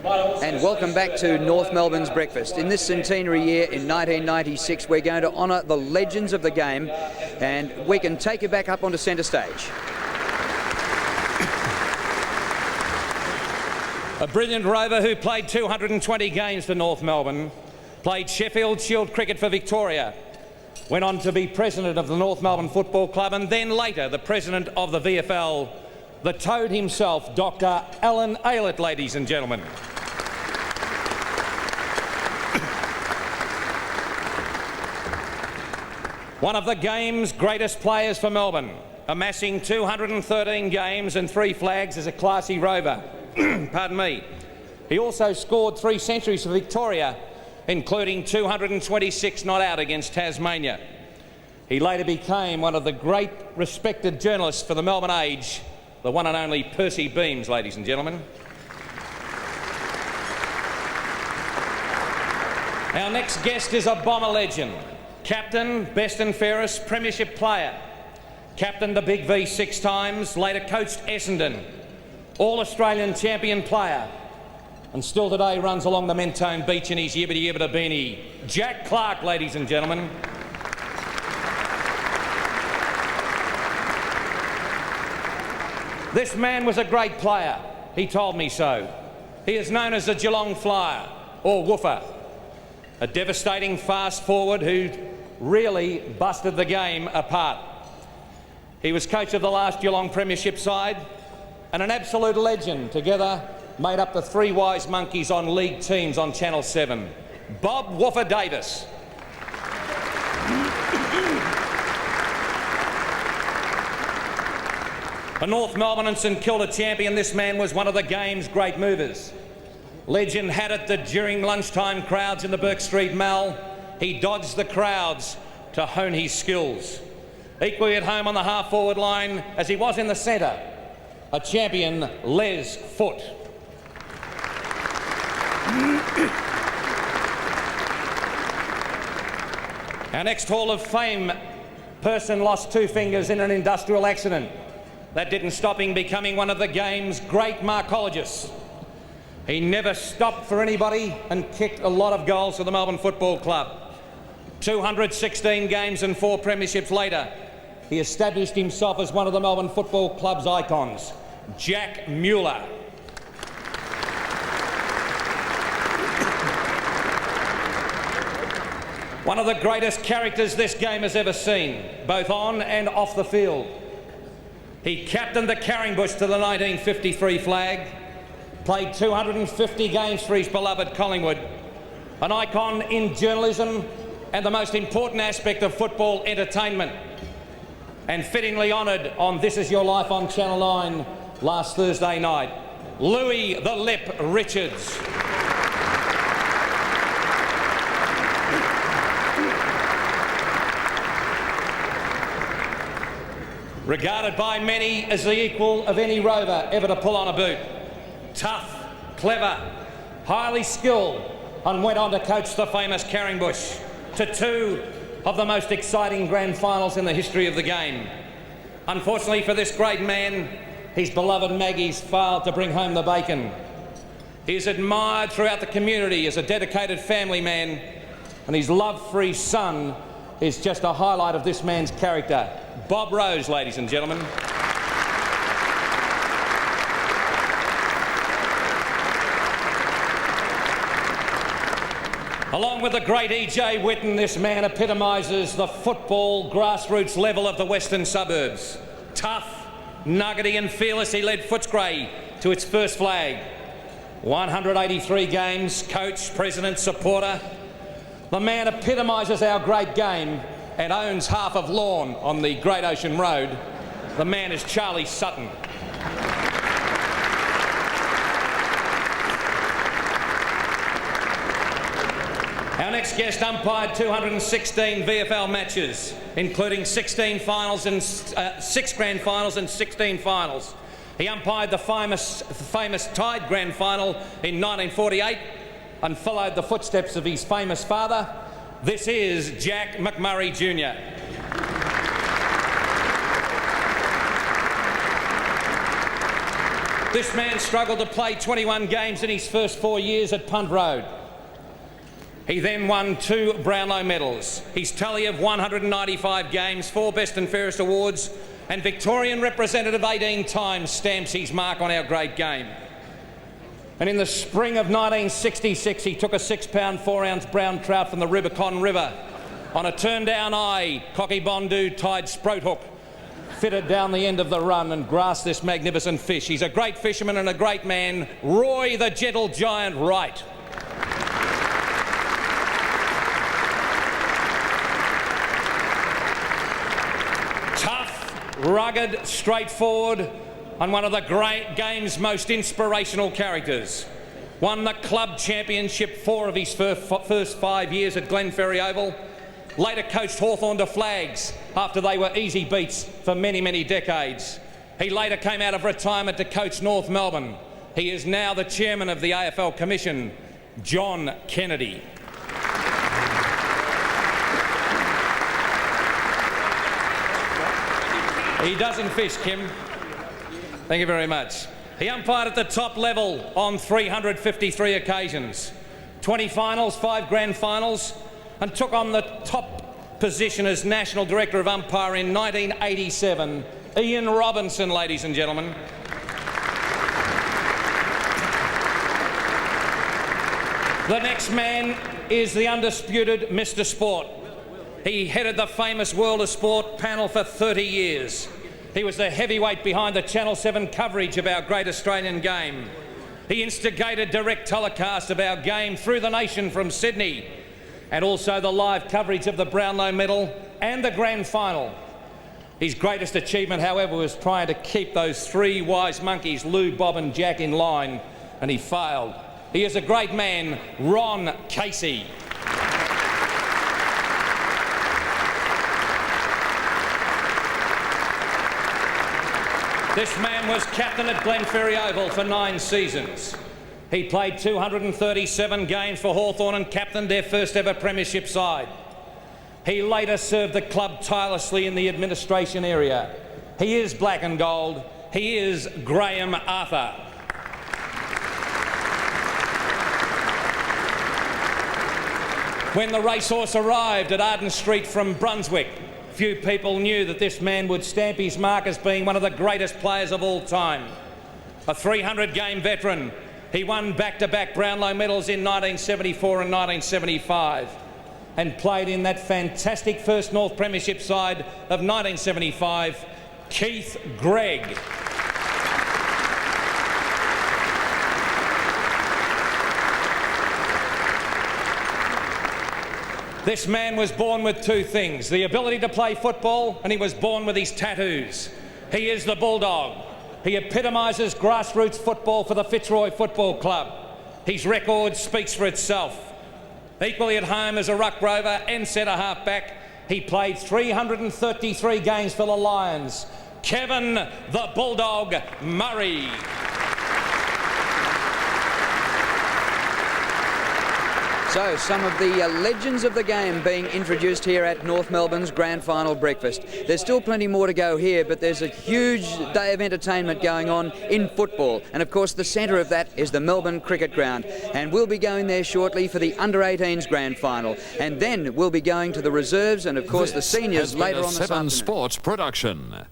and welcome back to North Melbourne's Breakfast. In this centenary year in 1996, we're going to honour the legends of the game, and we can take you back up onto centre stage. A brilliant rover who played 220 games for North Melbourne, played Sheffield Shield cricket for Victoria, went on to be president of the North Melbourne Football Club and then later the president of the VFL, the Toad himself, Dr. Alan Aylett, ladies and gentlemen. One of the game's greatest players for Melbourne, amassing 213 games and 3 flags as a classy rover. Pardon me. He also scored 3 centuries for Victoria, including 226 not out against Tasmania. He later became one of the great respected journalists for the Melbourne Age, the one and only Percy Beames, ladies and gentlemen. Our next guest is a Bomber legend, captain, best and fairest, premiership player, captained the Big V 6 times, later coached Essendon, All-Australian champion player, and still today runs along the Mentone beach in his yibbity-yibbita beanie. Jack Clark, ladies and gentlemen. This man was a great player. He told me so. He is known as the Geelong Flyer, or Woofer, a devastating fast forward who really busted the game apart. He was coach of the last Geelong Premiership side and an absolute legend. Together made up the 3 wise monkeys on league teams on Channel 7. Bob Woofer Davis. A North Melbourne and St Kilda champion, this man was one of the game's great movers. Legend had it that during lunchtime crowds in the Burke Street Mall, he dodged the crowds to hone his skills. Equally at home on the half-forward line as he was in the centre, a champion, Les Foote. Our next Hall of Fame person lost 2 fingers in an industrial accident. That didn't stop him becoming one of the game's great marcologists. He never stopped for anybody and kicked a lot of goals for the Melbourne Football Club. 216 games and 4 premierships later, he established himself as one of the Melbourne Football Club's icons, Jack Mueller. One of the greatest characters this game has ever seen, both on and off the field. He captained the Carringbush to the 1953 flag, played 250 games for his beloved Collingwood, an icon in journalism and the most important aspect of football entertainment, and fittingly honoured on This Is Your Life on Channel 9 last Thursday night, Louis the Lip Richards. Regarded by many as the equal of any rover ever to pull on a boot. Tough, clever, highly skilled, and went on to coach the famous Carringbush to 2 of the most exciting grand finals in the history of the game. Unfortunately for this great man, his beloved Maggie's failed to bring home the bacon. He is admired throughout the community as a dedicated family man, and his love for his son is just a highlight of this man's character. Bob Rose, ladies and gentlemen. Along with the great E.J. Whitten, this man epitomises the football grassroots level of the western suburbs. Tough, nuggety and fearless, he led Footscray to its first flag. 183 games, coach, president, supporter. The man epitomises our great game and owns half of Lawn on the Great Ocean Road. The man is Charlie Sutton. Our next guest umpired 216 VFL matches, including 16 finals and 6 grand finals and 16 finals. He umpired the famous Tide Grand Final in 1948 and followed the footsteps of his famous father. This is Jack McMurray Jr. This man struggled to play 21 games in his first 4 years at Punt Road. He then won 2 Brownlow medals. His tally of 195 games, 4 Best and Fairest awards, and Victorian representative 18 times stamps his mark on our great game. And in the spring of 1966, he took a 6-pound, 4-ounce brown trout from the Rubicon River on a turn-down eye, cocky bondu tied sprout hook, fitted down the end of the run and grasped this magnificent fish. He's a great fisherman and a great man, Roy the Gentle Giant Wright. Tough, rugged, straightforward, and one of the great game's most inspirational characters. Won the club championship 4 of his first 5 years at Glenferrie Oval. Later coached Hawthorn to flags after they were easy beats for many, many decades. He later came out of retirement to coach North Melbourne. He is now the chairman of the AFL Commission, John Kennedy. He doesn't fish, Kim. Thank you very much. He umpired at the top level on 353 occasions, 20 finals, 5 grand finals, and took on the top position as National Director of Umpire in 1987. Ian Robinson, ladies and gentlemen. The next man is the undisputed Mr. Sport. He headed the famous World of Sport panel for 30 years. He was the heavyweight behind the Channel 7 coverage of our great Australian game. He instigated direct telecast of our game through the nation from Sydney, and also the live coverage of the Brownlow medal and the grand final. His greatest achievement, however, was trying to keep those 3 wise monkeys, Lou, Bob and Jack, in line, and he failed. He is a great man, Ron Casey. This man was captain at Glenferrie Oval for 9 seasons. He played 237 games for Hawthorn and captained their first ever premiership side. He later served the club tirelessly in the administration area. He is black and gold. He is Graham Arthur. When the racehorse arrived at Arden Street from Brunswick, few people knew that this man would stamp his mark as being one of the greatest players of all time. A 300-game veteran, he won back-to-back Brownlow medals in 1974 and 1975 and played in that fantastic first North Premiership side of 1975, Keith Gregg. This man was born with 2 things, the ability to play football, and he was born with his tattoos. He is the Bulldog. He epitomises grassroots football for the Fitzroy Football Club. His record speaks for itself. Equally at home as a ruck rover and centre half-back, he played 333 games for the Lions. Kevin the Bulldog Murray. So, some of the legends of the game being introduced here at North Melbourne's Grand Final breakfast. There's still plenty more to go here, but there's a huge day of entertainment going on in football. And of course, the centre of that is the Melbourne Cricket Ground. And we'll be going there shortly for the Under-18s Grand Final. And then we'll be going to the reserves and of course the seniors later on this afternoon. 7 Sports production.